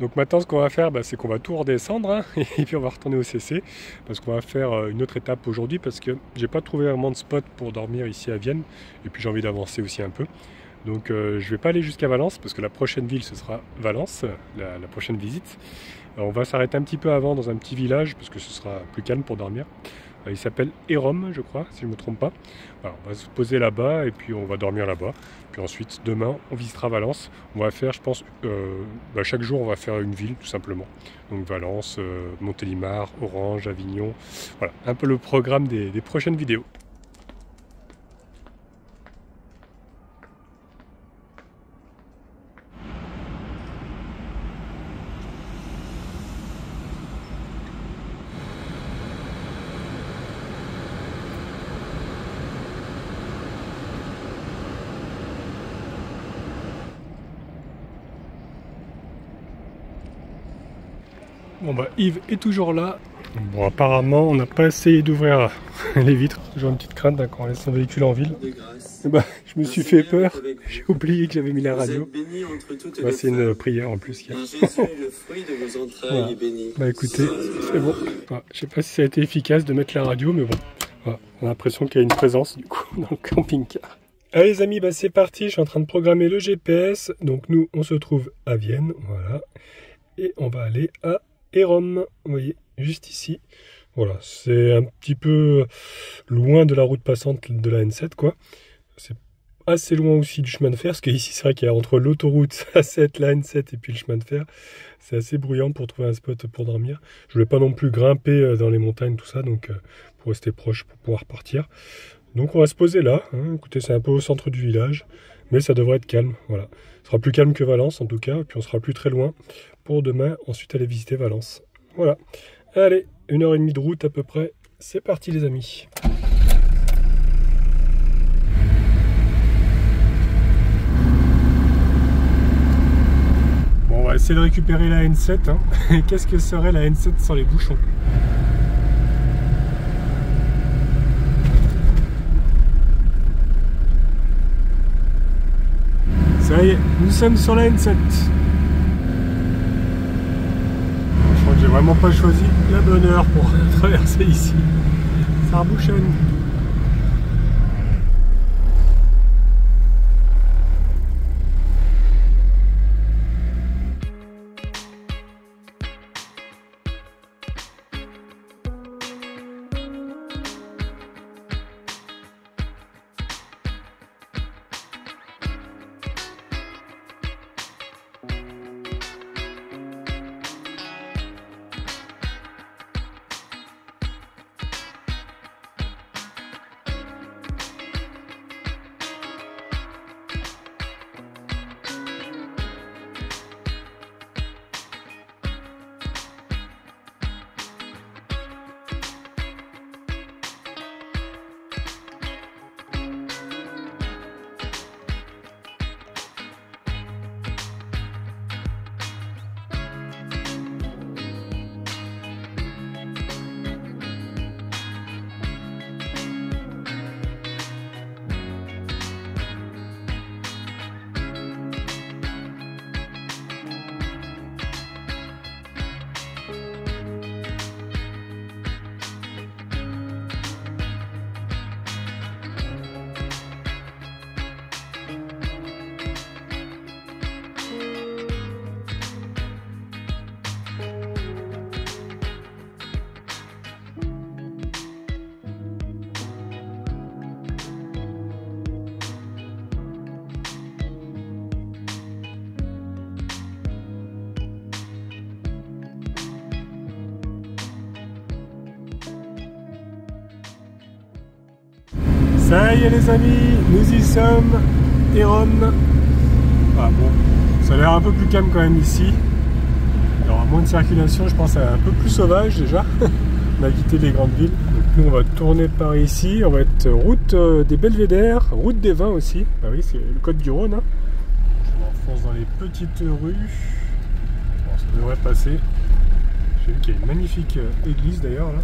Donc maintenant ce qu'on va faire, c'est qu'on va tout redescendre hein, et puis on va retourner au CC parce qu'on va faire une autre étape aujourd'hui parce que j'ai pas trouvé vraiment de spot pour dormir ici à Vienne et puis j'ai envie d'avancer aussi un peu. Donc je vais pas aller jusqu'à Valence parce que la prochaine ville ce sera Valence, la prochaine visite. Alors, on va s'arrêter un petit peu avant dans un petit village parce que ce sera plus calme pour dormir. Il s'appelle Hérom, je crois, si je ne me trompe pas. Alors, on va se poser là-bas et puis on va dormir là-bas. Puis ensuite, demain, on visitera Valence. On va faire, je pense, chaque jour, on va faire une ville, tout simplement. Donc Valence, Montélimar, Orange, Avignon. Voilà, un peu le programme des prochaines vidéos. Bon Yves est toujours là. Bon apparemment on n'a pas essayé d'ouvrir les vitres. Toujours une petite crainte hein, quand on laisse son véhicule en ville. Je me suis fait peur. J'ai oublié que j'avais mis la radio. C'est une prière en plus qu'il y a. Voilà. Écoutez, c'est bon. Voilà. Je sais pas si ça a été efficace de mettre la radio, mais bon. Voilà. On a l'impression qu'il y a une présence du coup dans le camping-car. Allez les amis, c'est parti. Je suis en train de programmer le GPS. Donc nous on se trouve à Vienne. Voilà. Et on va aller à Hérom, vous voyez, juste ici. Voilà, c'est un petit peu loin de la route passante de la N7, quoi. C'est assez loin aussi du chemin de fer, parce qu'ici, c'est vrai qu'il y a entre l'autoroute A7, la N7 et puis le chemin de fer. C'est assez bruyant pour trouver un spot pour dormir. Je voulais pas non plus grimper dans les montagnes, tout ça, donc pour rester proche, pour pouvoir partir. Donc on va se poser là. Hein. Écoutez, c'est un peu au centre du village, mais ça devrait être calme, voilà. Ce sera plus calme que Valence, en tout cas, et puis on sera plus très loin pour demain, ensuite aller visiter Valence. Voilà. Allez, 1h30 de route à peu près. C'est parti les amis. Bon, on va essayer de récupérer la N7. Hein. Qu'est-ce que serait la N7 sans les bouchons? Ça y est, nous sommes sur la N7. Je crois que j'ai vraiment pas choisi la bonne heure pour traverser ici. Ça rebouchonne. Ça y est les amis, nous y sommes, Hérom. Ah bon, ça a l'air un peu plus calme quand même ici. Il y aura moins de circulation, je pense, un peu plus sauvage déjà. On a quitté les grandes villes. Donc nous on va tourner par ici, on va être route des Belvédères, route des Vins aussi. Ah oui, c'est le Côte du Rhône. Hein. Je m'enfonce dans les petites rues. Bon, ça devrait passer. J'ai vu qu'il y a une magnifique église d'ailleurs là,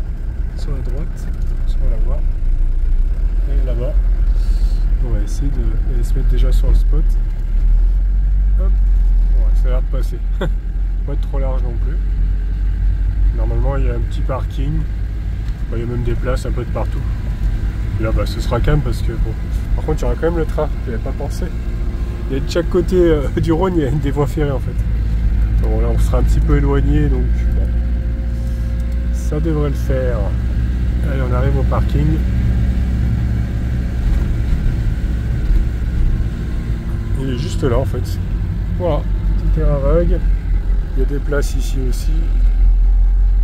sur la droite, si on va la voir. Et là-bas, on va essayer de se mettre déjà sur le spot. Hop, ouais, ça a l'air de passer. pas être trop large non plus. Normalement il y a un petit parking, il y a même des places un peu de partout. Et là ce sera calme parce que bon. Par contre il y aura quand même le train, je n'avais pas pensé. Il y a de chaque côté du Rhône, il y a des voies ferrées en fait. Bon là on sera un petit peu éloigné donc bon, ça devrait le faire. Allez, on arrive au parking. Il est juste là en fait. Voilà, petit terrain vague. Il y a des places ici aussi.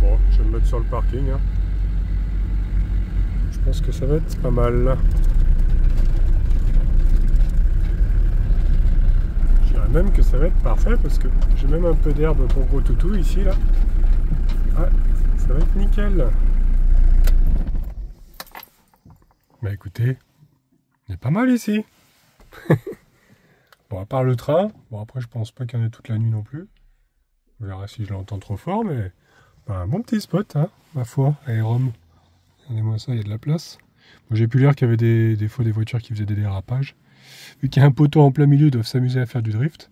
Bon, je vais me mettre sur le parking. Hein. Je pense que ça va être pas mal. Je dirais même que ça va être parfait parce que j'ai même un peu d'herbe pour gros toutou ici là. Ouais, ça va être nickel. Bah écoutez, il est pas mal ici. Bon, à part le train, bon après je pense pas qu'il y en ait toute la nuit non plus. On verra si je l'entends trop fort, mais bah, un bon petit spot, hein, ma foi, aérom. Regardez-moi ça, il y a de la place. Bon, j'ai pu lire qu'il y avait des fois des voitures qui faisaient des dérapages. Vu qu'il y a un poteau en plein milieu, ils doivent s'amuser à faire du drift.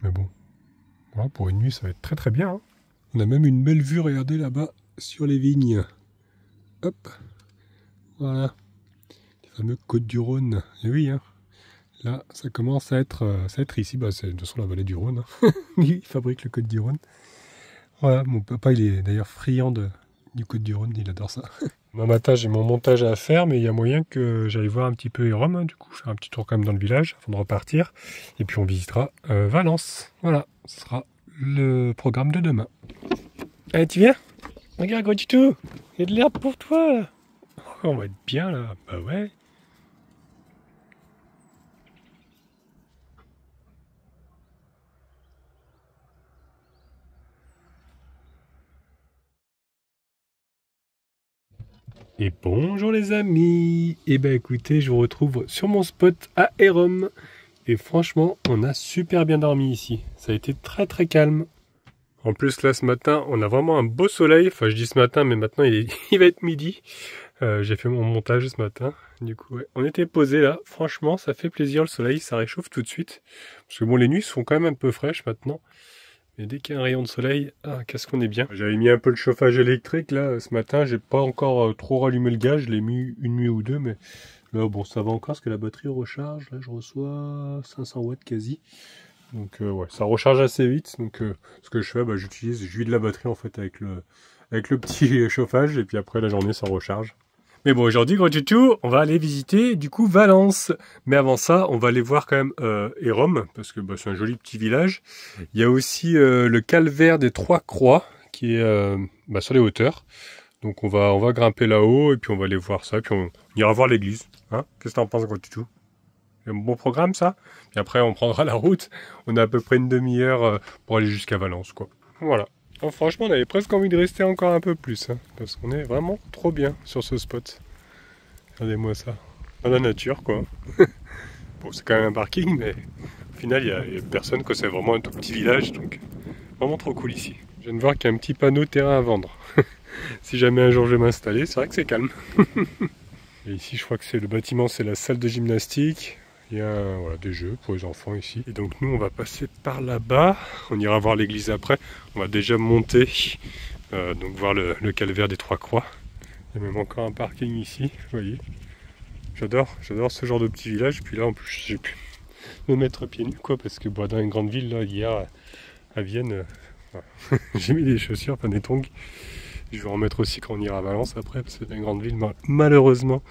Mais bon, voilà, pour une nuit, ça va être très très bien. Hein. On a même une belle vue, regardez là-bas, sur les vignes. Hop, voilà. Les fameux côtes du Rhône. Et oui, hein. Là, ça commence à être ici. Bah, c'est de toute façon la vallée du Rhône. Hein. Il fabrique le côte du Rhône. Voilà, mon papa, il est d'ailleurs friand du côte du Rhône. Il adore ça. Demain matin, j'ai mon montage à faire, mais il y a moyen que j'aille voir un petit peu Hérom, hein, du coup, faire un petit tour quand même dans le village avant de repartir. Et puis on visitera Valence. Voilà, ce sera le programme de demain. Allez, tu viens? Regarde, gros tuto, il y a de l'herbe pour toi. Là. Oh, on va être bien là. Bah ouais. Et bonjour les amis. Et ben écoutez, je vous retrouve sur mon spot à Hérom. Et franchement, on a super bien dormi ici. Ça a été très très calme. En plus là ce matin, on a vraiment un beau soleil. Enfin je dis ce matin, mais maintenant il va être midi. J'ai fait mon montage ce matin. Du coup, ouais. On était posé là. Franchement, ça fait plaisir le soleil. Ça réchauffe tout de suite. Parce que bon, les nuits sont quand même un peu fraîches maintenant. Mais dès qu'il y a un rayon de soleil, qu'est-ce qu'on est bien. J'avais mis un peu le chauffage électrique là ce matin. J'ai pas encore trop rallumé le gaz. Je l'ai mis une nuit ou deux, mais là bon ça va encore parce que la batterie recharge. Là je reçois 500 watts quasi. Donc ouais, ça recharge assez vite. Donc ce que je fais, bah, je vide la batterie en fait avec le petit chauffage et puis après la journée ça recharge. Mais bon, aujourd'hui, gros tuto, on va aller visiter du coup Valence. Mais avant ça, on va aller voir quand même Hérom, parce que bah, c'est un joli petit village. Il y a aussi le calvaire des Trois Croix, qui est sur les hauteurs. Donc on va grimper là-haut, et puis on va aller voir ça, et puis on ira voir l'église. Hein, qu'est-ce que t'en penses, gros tuto? C'est un bon programme, ça. Et après, on prendra la route. On a à peu près une demi-heure pour aller jusqu'à Valence, quoi. Voilà. Oh, franchement, on avait presque envie de rester encore un peu plus, hein, parce qu'on est vraiment trop bien sur ce spot. Regardez-moi ça. Dans la nature, quoi. Bon, c'est quand même un parking, mais au final, il y a personne, quoi. C'est vraiment un tout petit village, donc vraiment trop cool ici. Je viens de voir qu'il y a un petit panneau terrain à vendre. Si jamais un jour je vais m'installer, c'est vrai que c'est calme. Et ici, je crois que c'est le bâtiment, c'est la salle de gymnastique. Il y a voilà, des jeux pour les enfants ici. Et donc nous, on va passer par là-bas. On ira voir l'église après. On va déjà monter, donc voir le calvaire des Trois Croix. Il y a même encore un parking ici, vous voyez. J'adore ce genre de petit village. Puis là, en plus, j'ai pu me mettre pieds nus, quoi, parce que bah, dans une grande ville, là, hier, à Vienne, j'ai mis des chaussures, enfin des tongs. Je vais en remettre aussi quand on ira à Valence après, parce que c'est une grande ville, malheureusement.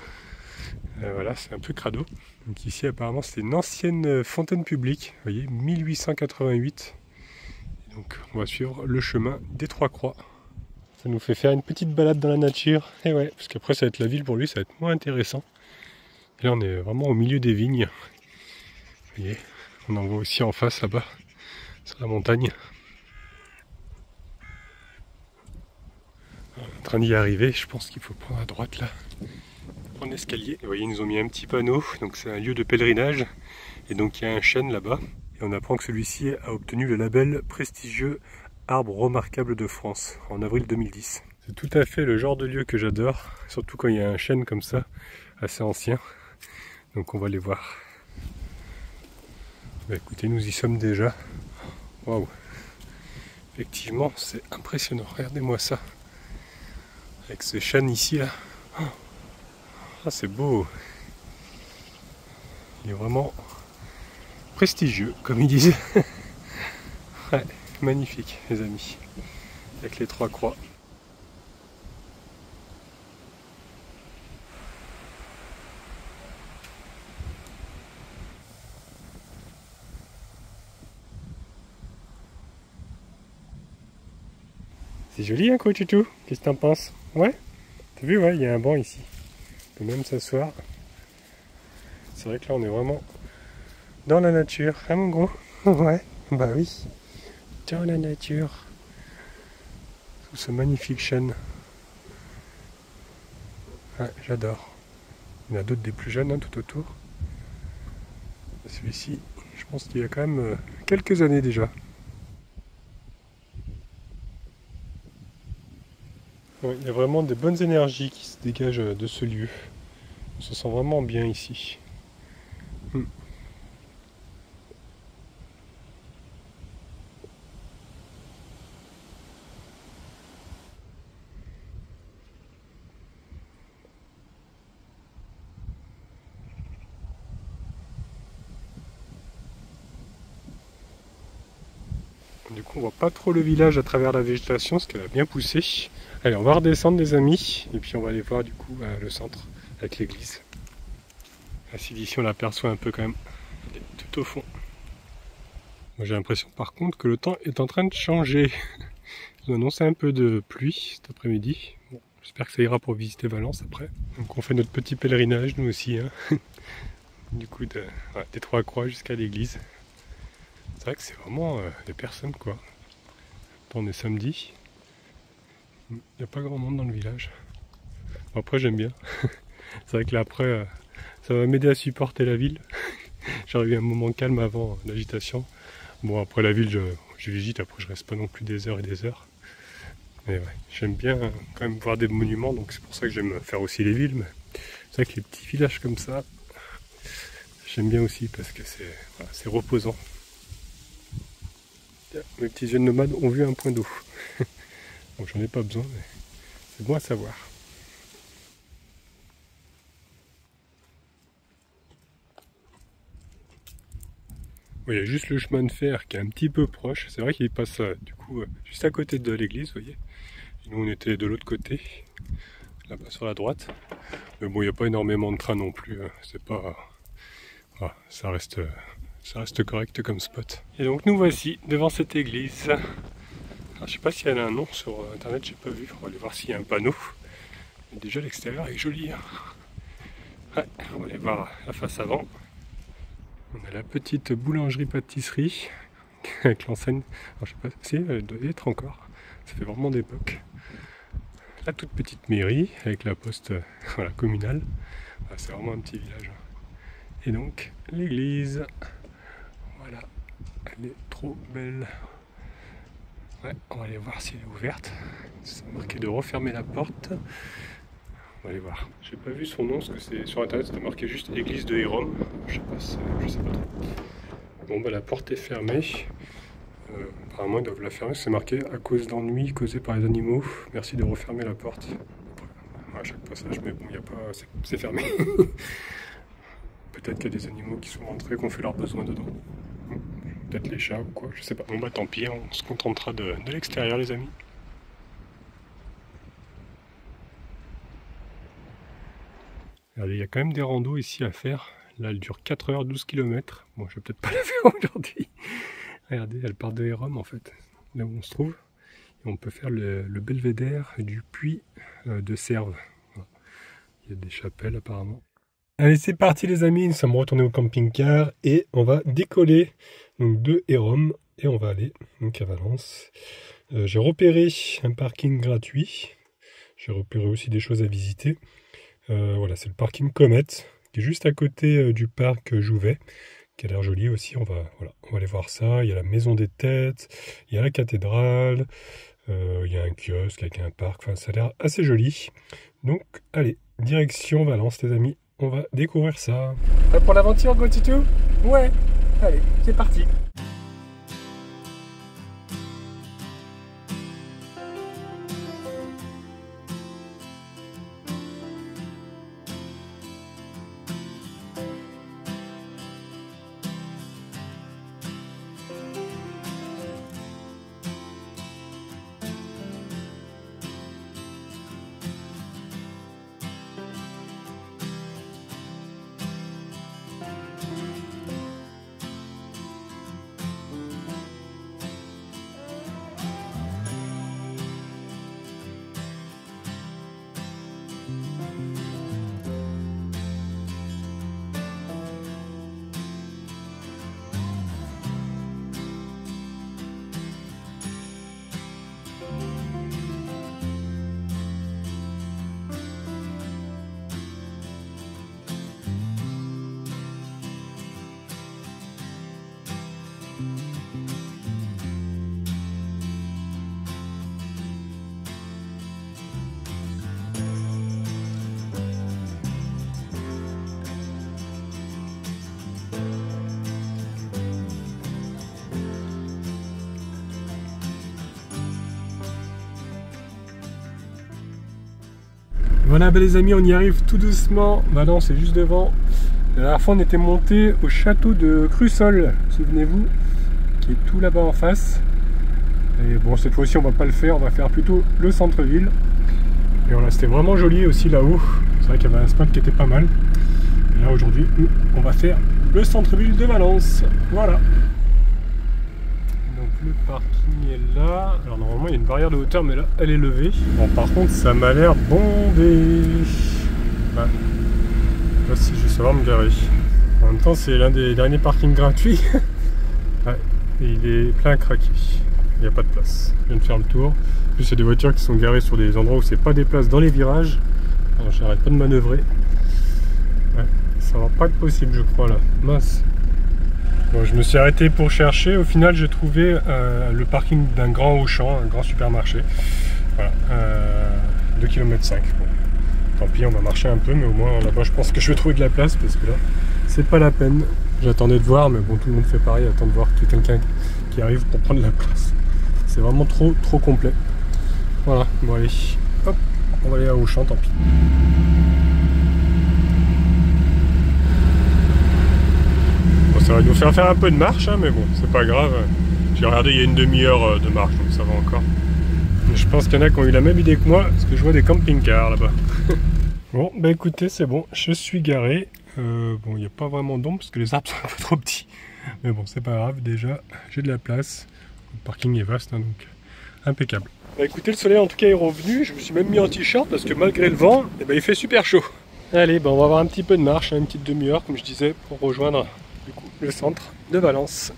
Voilà, c'est un peu crado. Donc ici, apparemment, c'est une ancienne fontaine publique, vous voyez, 1888. Et donc, on va suivre le chemin des Trois Croix. Ça nous fait faire une petite balade dans la nature. Et ouais, parce qu'après, ça va être la ville pour lui, ça va être moins intéressant. Et là, on est vraiment au milieu des vignes. Vous voyez, on en voit aussi en face là-bas, sur la montagne. On est en train d'y arriver, je pense qu'il faut prendre à droite là. Prendre l'escalier. Vous voyez, ils nous ont mis un petit panneau, donc c'est un lieu de pèlerinage. Et donc il y a un chêne là-bas. Et on apprend que celui-ci a obtenu le label prestigieux Arbre remarquable de France en avril 2010. C'est tout à fait le genre de lieu que j'adore, surtout quand il y a un chêne comme ça, assez ancien. Donc on va aller voir. Bah écoutez, nous y sommes déjà. Waouh! Effectivement, c'est impressionnant. Regardez-moi ça. Avec ce chêne ici, là. Ah, c'est beau. Il est vraiment prestigieux, comme ils disent. Ouais, magnifique, les amis. Avec les 3 croix. C'est joli, hein, quoi, Chouchou? Qu'est-ce que t'en penses? Ouais? T'as vu, ouais, il y a un banc ici. On peut même s'asseoir. C'est vrai que là, on est vraiment dans la nature. Hein, mon gros? Ouais, bah oui. Dans la nature. Sous ce magnifique chêne. Ouais, j'adore. Il y en a d'autres des plus jeunes, hein, tout autour. Celui-ci, je pense qu'il y a quand même quelques années déjà. Ouais, il y a vraiment des bonnes énergies qui se dégagent de ce lieu. On se sent vraiment bien ici. Du coup, on voit pas trop le village à travers la végétation, parce qu'elle a bien poussé. Allez, on va redescendre, les amis, et puis on va aller voir du coup le centre avec l'église. Ainsi d'ici, on l'aperçoit un peu quand même, elle est tout au fond. Moi, j'ai l'impression par contre que le temps est en train de changer. Ils ont annoncé un peu de pluie cet après-midi. Bon, j'espère que ça ira pour visiter Valence après. Donc on fait notre petit pèlerinage, nous aussi. Hein. Du coup, des 3 croix jusqu'à l'église. C'est vrai que c'est vraiment des personnes, quoi. Attends, on est samedi. Il n'y a pas grand monde dans le village. Bon, après, j'aime bien. C'est vrai que là, après, ça va m'aider à supporter la ville. J'aurais eu un moment calme avant l'agitation. Bon, après la ville, je visite. Après, je reste pas non plus des heures et des heures. Mais ouais, j'aime bien quand même voir des monuments. Donc, c'est pour ça que j'aime faire aussi les villes. Mais c'est vrai que les petits villages comme ça, j'aime bien aussi parce que c'est reposant. Mes petits jeunes nomades ont vu un point d'eau. Bon, j'en ai pas besoin, mais c'est bon à savoir. Bon, il y a juste le chemin de fer qui est un petit peu proche. C'est vrai qu'il passe du coup juste à côté de l'église, vous voyez. Et nous on était de l'autre côté, là-bas sur la droite. Mais bon, il n'y a pas énormément de trains non plus. C'est pas... Ah, ça reste correct comme spot. Et donc nous voici devant cette église. Alors, je sais pas si elle a un nom sur internet, j'ai pas vu. On va aller voir s'il y a un panneau. Mais déjà l'extérieur est joli. Hein. Ouais, on va aller voir la face avant. On a la petite boulangerie-pâtisserie avec l'enseigne. Alors je sais pas si elle doit y être encore. Ça fait vraiment d'époque. La toute petite mairie avec la poste voilà, communale. Ah, c'est vraiment un petit village. Et donc l'église. Voilà, elle est trop belle. Ouais, on va aller voir si elle est ouverte. C'est marqué de refermer la porte. On va aller voir. J'ai pas vu son nom parce que c'est sur internet, c'était marqué juste église de Hérom. Je sais pas trop. Bon bah la porte est fermée. Apparemment ils doivent la fermer. C'est marqué à cause d'ennuis causés par les animaux. Merci de refermer la porte. Après, à chaque passage, mais bon, il y a pas, c'est fermé. Peut-être qu'il y a des animaux qui sont rentrés, qui ont fait leurs besoins dedans. Peut-être les chats ou quoi, je sais pas. Bon bah tant pis, on se contentera de l'extérieur, les amis. Regardez, il y a quand même des randos ici à faire. Là, elle dure 4 heures, 12 km. Bon, je vais peut-être pas la faire aujourd'hui. Regardez, elle part de Hérom en fait, là où on se trouve. Et on peut faire le belvédère du puits de Serves. Voilà. Il y a des chapelles apparemment. Allez, c'est parti les amis, nous sommes retournés au camping-car et on va décoller donc, de Hérom et on va aller donc, à Valence. J'ai repéré un parking gratuit. J'ai repéré aussi des choses à visiter. Voilà, c'est le parking Comet qui est juste à côté du parc Jouvet, qui a l'air joli aussi. On va aller voir ça. Il y a la maison des têtes, il y a la cathédrale, il y a un kiosque avec un parc. Enfin, ça a l'air assez joli. Donc, allez, direction Valence, les amis. On va découvrir ça. Prêt pour l'aventure, go Titou? Ouais. Allez, c'est parti. Voilà bah les amis, on y arrive tout doucement. Bah non, c'est juste devant. La dernière fois on était monté au château de Crussol, souvenez-vous, qui est tout là-bas en face. Et bon, cette fois-ci on va pas le faire, on va faire plutôt le centre-ville. Et voilà, c'était vraiment joli aussi là-haut. C'est vrai qu'il y avait un spot qui était pas mal. Et là aujourd'hui, on va faire le centre-ville de Valence. Voilà. Donc le parking est là. Alors normalement il y a une barrière de hauteur, mais là elle est levée. Bon, par contre ça m'a l'air bondé. Ouais. Là si je vais savoir me garer. En même temps c'est l'un des derniers parkings gratuits. Ouais. Et il est plein à craquer. Il n'y a pas de place. Je viens de faire le tour. En plus il y a des voitures qui sont garées sur des endroits où c'est pas des places dans les virages. Alors j'arrête pas de manœuvrer. Ouais. Ça va pas être possible je crois là. Mince. Bon, je me suis arrêté pour chercher. Au final j'ai trouvé le parking d'un grand Auchan, un grand supermarché. Voilà. 2,5 km. Bon. Tant pis, on va marcher un peu, mais au moins là-bas je pense que je vais trouver de la place parce que là c'est pas la peine. J'attendais de voir, mais bon, tout le monde fait pareil, attend de voir qu'il y a quelqu'un qui arrive pour prendre la place. C'est vraiment trop complet. Voilà, bon allez, hop, on va aller à Auchan, tant pis. Bon, ça va nous faire un peu de marche, hein, mais bon, c'est pas grave. J'ai regardé, il y a une demi-heure de marche, donc ça va encore. Mais je pense qu'il y en a qui ont eu la même idée que moi, parce que je vois des camping-cars là-bas. Bon, bah écoutez, c'est bon, je suis garé. Bon, il n'y a pas vraiment d'ombre parce que les arbres sont un peu trop petits. Mais bon, c'est pas grave, déjà, j'ai de la place. Le parking est vaste, hein, donc impeccable. Bah écoutez, le soleil en tout cas est revenu. Je me suis même mis en t-shirt parce que malgré le vent, eh ben, il fait super chaud. Allez, bah on va avoir un petit peu de marche, hein, une petite demi-heure, comme je disais, pour rejoindre du coup, le centre de Valence.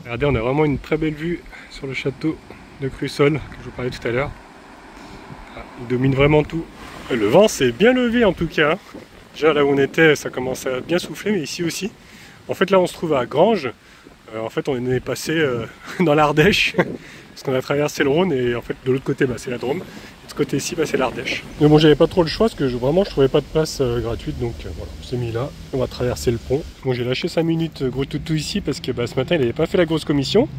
Regardez, on a vraiment une très belle vue sur le château de Crussol, que je vous parlais tout à l'heure. Ah, il domine vraiment tout. Le vent s'est bien levé en tout cas. Hein. Déjà là où on était, ça commençait à bien souffler, mais ici aussi. En fait là on se trouve à Granges. En fait on est passé dans l'Ardèche, parce qu'on a traversé le Rhône, et en fait de l'autre côté bah, c'est la Drôme. Et de ce côté ici bah, c'est l'Ardèche. Mais bon, j'avais pas trop le choix, parce que vraiment je trouvais pas de place gratuite, donc voilà, on s'est mis là. On va traverser le pont. Bon, j'ai lâché 5 minutes gros toutou ici, parce que bah, ce matin il n'avait pas fait la grosse commission.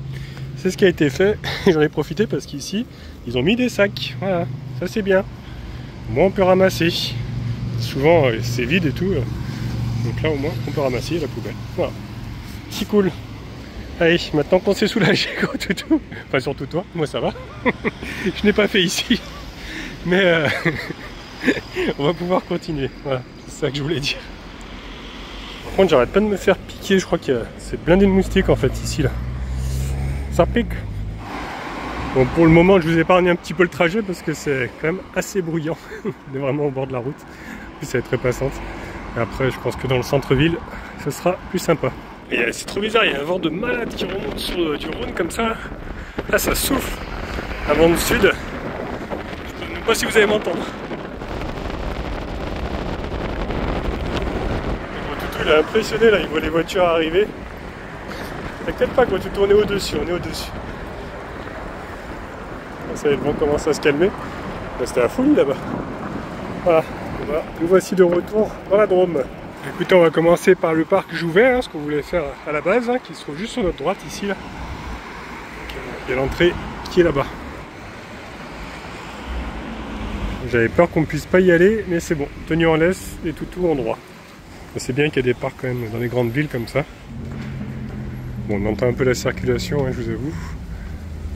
C'est ce qui a été fait, et j'en ai profité parce qu'ici ils ont mis des sacs. Voilà, ça c'est bien. Moi on peut ramasser. Souvent c'est vide et tout, donc là au moins on peut ramasser la poubelle. Voilà, c'est cool. Allez, maintenant qu'on s'est soulagé, gros toutou, enfin surtout toi, moi ça va. Je n'ai pas fait ici, mais on va pouvoir continuer. Voilà, c'est ça que je voulais dire. Par contre j'arrête pas de me faire piquer, je crois que c'est blindé de moustiques en fait ici là. Ça pique. Bon, pour le moment je vous épargne un petit peu le trajet parce que c'est quand même assez bruyant. On est vraiment au bord de la route. En plus elle est très passante. Et après je pense que dans le centre-ville ce sera plus sympa. Et c'est trop bizarre, il y a un vent de malade qui remonte sur du Rhône comme ça. Là ça souffle. Un vent du sud. Je ne sais même pas si vous allez m'entendre. Gros toutou il est impressionné là, il voit les voitures arriver. T'inquiète pas, Gros toutou, on est au-dessus, on est au-dessus. Ça y est, le vent commence à se calmer. C'était la folie là-bas. Voilà, nous voici de retour dans la Drôme. Écoutez, on va commencer par le parc Jouvet, hein, ce qu'on voulait faire à la base, hein, qui se trouve juste sur notre droite ici. Là. Il y a l'entrée qui est là-bas. J'avais peur qu'on ne puisse pas y aller, mais c'est bon. Tenu en laisse et tout en droit. C'est bien qu'il y ait des parcs quand même dans les grandes villes comme ça. Bon, on entend un peu la circulation, hein, je vous avoue.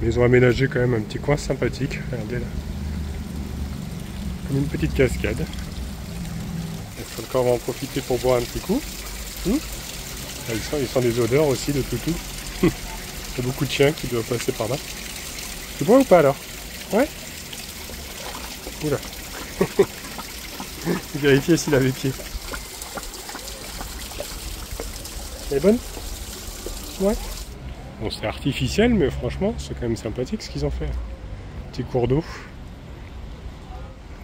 Mais ils ont aménagé quand même un petit coin sympathique. Regardez là. Comme une petite cascade. Est-ce qu'on va en profiter pour boire un petit coup? Là, ils sentent des odeurs aussi de toutou. Il y a beaucoup de chiens qui doivent passer par là. Tu bois ou pas alors? Ouais. Oula. Vérifier s'il avait pied. Elle est bonne? Ouais. Bon, c'est artificiel, mais franchement, c'est quand même sympathique ce qu'ils ont fait. Petit cours d'eau.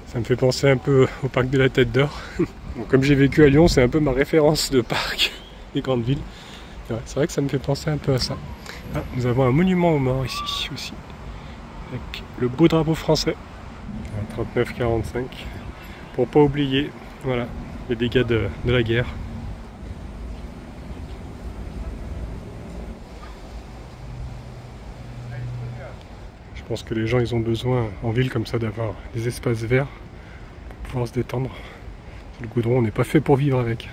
Ça me fait penser un peu au parc de la Tête d'Or. Bon, comme j'ai vécu à Lyon, c'est un peu ma référence de parc des grandes villes. Ouais, c'est vrai que ça me fait penser un peu à ça. Ah, nous avons un monument aux morts ici aussi, avec le beau drapeau français. 39-45. Pour pas oublier, voilà, les dégâts de la guerre. Je pense que les gens ils ont besoin en ville comme ça d'avoir des espaces verts pour pouvoir se détendre. Le goudron, on n'est pas fait pour vivre avec.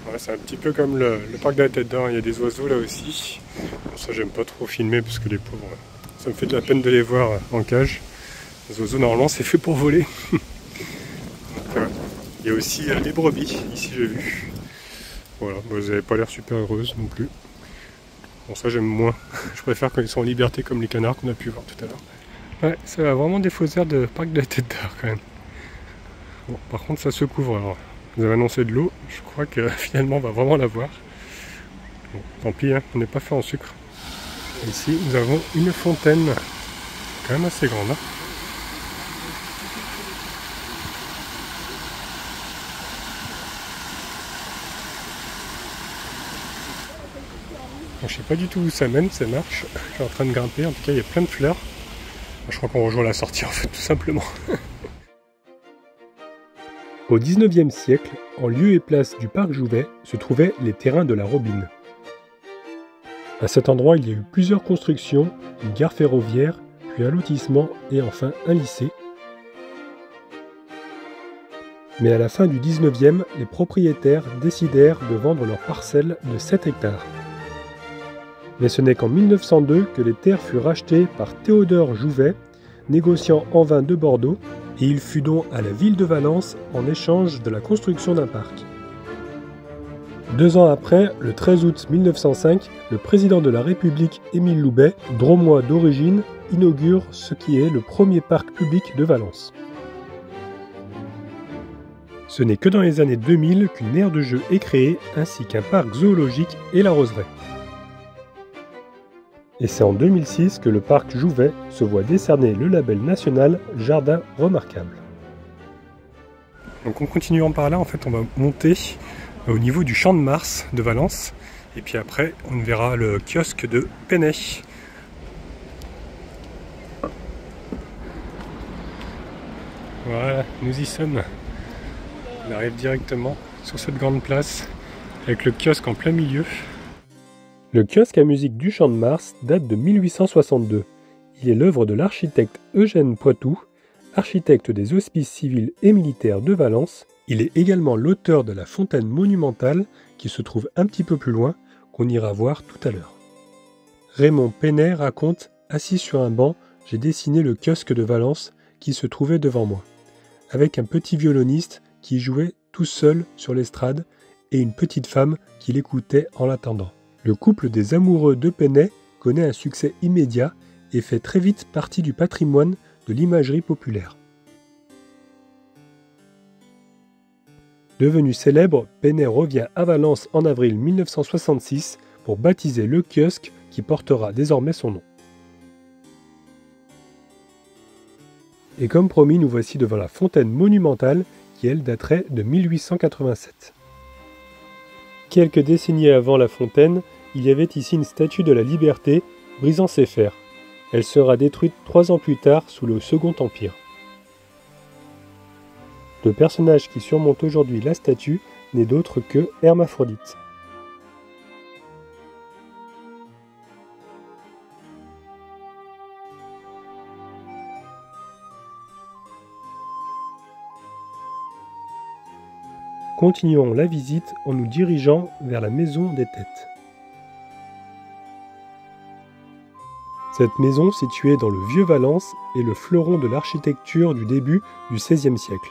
Ouais, c'est un petit peu comme le parc de la Tête d'Or, il y a des oiseaux là aussi. Bon, ça j'aime pas trop filmer parce que les pauvres, ça me fait de la peine de les voir en cage. Les oiseaux normalement c'est fait pour voler. Donc, il y a aussi des brebis, ici j'ai vu. Voilà, bon, elles n'avaient pas l'air super heureuses non plus. Bon ça j'aime moins, je préfère quand ils sont en liberté comme les canards qu'on a pu voir tout à l'heure. Ouais, ça a vraiment des fausses airs de parc de la Tête d'Or quand même. Bon, par contre ça se couvre alors. Vous avez annoncé de l'eau, je crois que finalement on va vraiment la voir. Bon, tant pis, hein, on n'est pas fait en sucre. Ici nous avons une fontaine, quand même assez grande. Hein. Bon, je sais pas du tout où ça mène, ces marches. Je suis en train de grimper, en tout cas il y a plein de fleurs. Je crois qu'on rejoint la sortie en fait, tout simplement. Au XIXe siècle, en lieu et place du parc Jouvet, se trouvaient les terrains de la Robine. À cet endroit, il y a eu plusieurs constructions, une gare ferroviaire, puis un lotissement et enfin un lycée. Mais à la fin du XIXe, les propriétaires décidèrent de vendre leurs parcelles de 7 hectares. Mais ce n'est qu'en 1902 que les terres furent rachetées par Théodore Jouvet, négociant en vin de Bordeaux, et il fut don à la ville de Valence en échange de la construction d'un parc. 2 ans après, le 13 août 1905, le président de la République Émile Loubet, dromois d'origine, inaugure ce qui est le premier parc public de Valence. Ce n'est que dans les années 2000 qu'une aire de jeu est créée, ainsi qu'un parc zoologique et la roseraie. Et c'est en 2006 que le parc Jouvet se voit décerner le label national Jardin remarquable. Donc en continuant par là, en fait, on va monter au niveau du Champ de Mars de Valence. Et puis après, on verra le kiosque de Penay. Voilà, nous y sommes. On arrive directement sur cette grande place avec le kiosque en plein milieu. Le kiosque à musique du Champ de Mars date de 1862. Il est l'œuvre de l'architecte Eugène Poitou, architecte des hospices civils et militaires de Valence. Il est également l'auteur de la fontaine monumentale qui se trouve un petit peu plus loin, qu'on ira voir tout à l'heure. Raymond Penay raconte « Assis sur un banc, j'ai dessiné le kiosque de Valence qui se trouvait devant moi, avec un petit violoniste qui jouait tout seul sur l'estrade et une petite femme qui l'écoutait en l'attendant. Le couple des amoureux de Penay connaît un succès immédiat et fait très vite partie du patrimoine de l'imagerie populaire. Devenu célèbre, Penay revient à Valence en avril 1966 pour baptiser le kiosque qui portera désormais son nom. Et comme promis, nous voici devant la fontaine monumentale qui, elle, daterait de 1887. Quelques décennies avant la fontaine, il y avait ici une statue de la Liberté brisant ses fers. Elle sera détruite 3 ans plus tard sous le Second Empire. Le personnage qui surmonte aujourd'hui la statue n'est d'autre que Hermaphrodite. Continuons la visite en nous dirigeant vers la Maison des Têtes. Cette maison, située dans le Vieux-Valence, est le fleuron de l'architecture du début du XVIe siècle.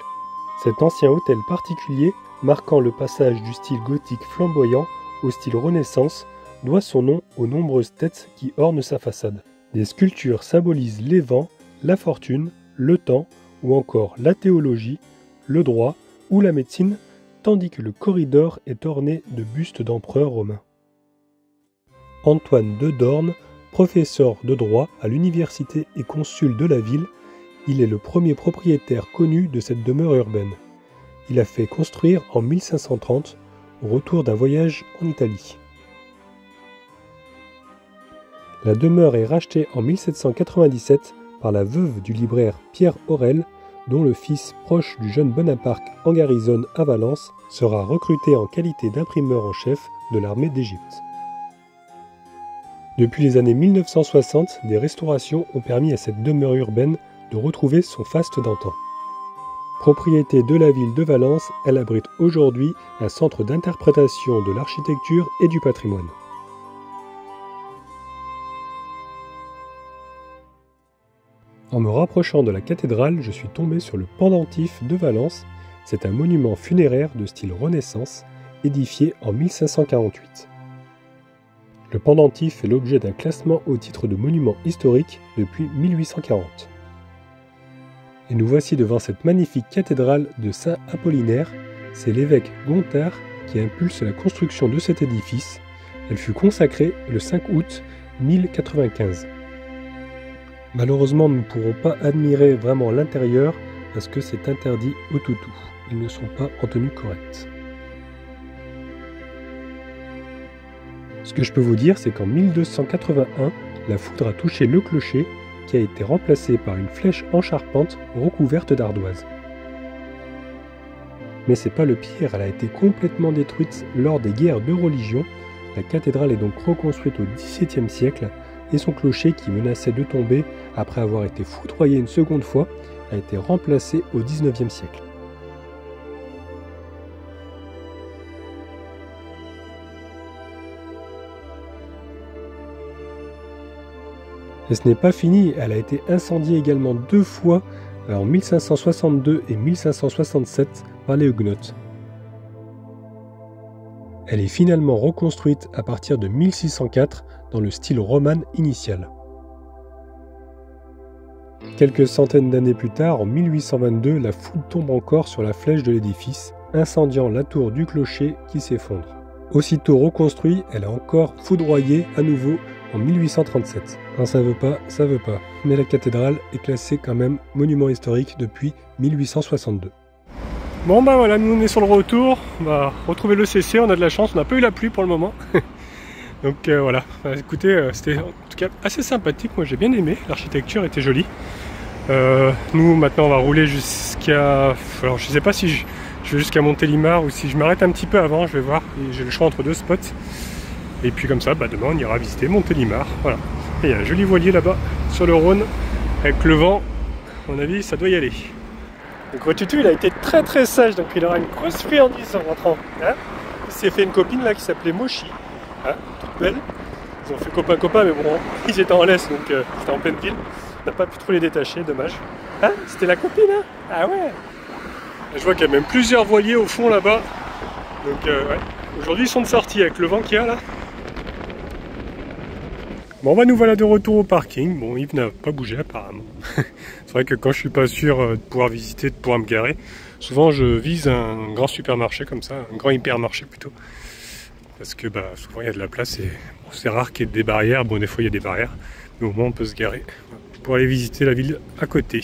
Cet ancien hôtel particulier, marquant le passage du style gothique flamboyant au style Renaissance, doit son nom aux nombreuses têtes qui ornent sa façade. Des sculptures symbolisent les vents, la fortune, le temps ou encore la théologie, le droit ou la médecine, tandis que le corridor est orné de bustes d'empereurs romains. Antoine de Dorn, professeur de droit à l'université et consul de la ville, il est le premier propriétaire connu de cette demeure urbaine. Il a fait construire en 1530, au retour d'un voyage en Italie. La demeure est rachetée en 1797 par la veuve du libraire Pierre Aurel, dont le fils proche du jeune Bonaparte en garnison à Valence sera recruté en qualité d'imprimeur en chef de l'armée d'Égypte. Depuis les années 1960, des restaurations ont permis à cette demeure urbaine de retrouver son faste d'antan. Propriété de la ville de Valence, elle abrite aujourd'hui un centre d'interprétation de l'architecture et du patrimoine. En me rapprochant de la cathédrale, je suis tombé sur le pendentif de Valence. C'est un monument funéraire de style Renaissance, édifié en 1548. Le pendentif fait l'objet d'un classement au titre de monument historique depuis 1840. Et nous voici devant cette magnifique cathédrale de Saint-Apollinaire. C'est l'évêque Gontard qui impulse la construction de cet édifice. Elle fut consacrée le 5 août 1095. Malheureusement, nous ne pourrons pas admirer vraiment l'intérieur parce que c'est interdit au toutou. Ils ne sont pas en tenue correcte. Ce que je peux vous dire, c'est qu'en 1281, la foudre a touché le clocher qui a été remplacé par une flèche en charpente recouverte d'ardoises. Mais c'est pas le pire, elle a été complètement détruite lors des guerres de religion. La cathédrale est donc reconstruite au XVIIe siècle et son clocher, qui menaçait de tomber après avoir été foudroyé une seconde fois, a été remplacé au XIXe siècle. Et ce n'est pas fini, elle a été incendiée également 2 fois, en 1562 et 1567 par les Huguenots. Elle est finalement reconstruite à partir de 1604 dans le style roman initial. Quelques centaines d'années plus tard, en 1822, la foudre tombe encore sur la flèche de l'édifice, incendiant la tour du clocher qui s'effondre. Aussitôt reconstruit, elle a encore foudroyé à nouveau en 1837. Quand ça veut pas, ça veut pas. Mais la cathédrale est classée quand même monument historique depuis 1862. Bon bah voilà, nous on est sur le retour, on va retrouver le CC, on a de la chance, on n'a pas eu la pluie pour le moment. Donc voilà, écoutez, c'était en tout cas assez sympathique, moi j'ai bien aimé, l'architecture était jolie. Nous maintenant on va rouler jusqu'à... Alors je sais pas si je vais jusqu'à Montélimar ou si je m'arrête un petit peu avant, je vais voir, j'ai le choix entre 2 spots. Et puis comme ça, bah, demain on ira visiter Montélimar, voilà. Et il y a un joli voilier là-bas, sur le Rhône, avec le vent, à mon avis ça doit y aller. Donc Rotutu il a été très très sage, donc il aura une grosse friandise en rentrant. Hein, il s'est fait une copine là qui s'appelait Mochi, hein, toute belle. Ils ont fait copain mais bon, ils étaient en laisse donc c'était en pleine ville. On n'a pas pu trop les détacher, dommage. Hein, c'était la copine hein. Ah ouais. Et je vois qu'il y a même plusieurs voiliers au fond là-bas. Donc ouais, aujourd'hui ils sont de sortie avec le vent qu'il y a là. Bon bah nous voilà de retour au parking. Bon, Yves n'a pas bougé apparemment. C'est vrai que quand je suis pas sûr de pouvoir visiter, de pouvoir me garer, souvent je vise un grand supermarché comme ça, un grand hypermarché plutôt. Parce que bah souvent il y a de la place et bon, c'est rare qu'il y ait des barrières. Bon des fois il y a des barrières, mais au moins on peut se garer pour aller visiter la ville à côté.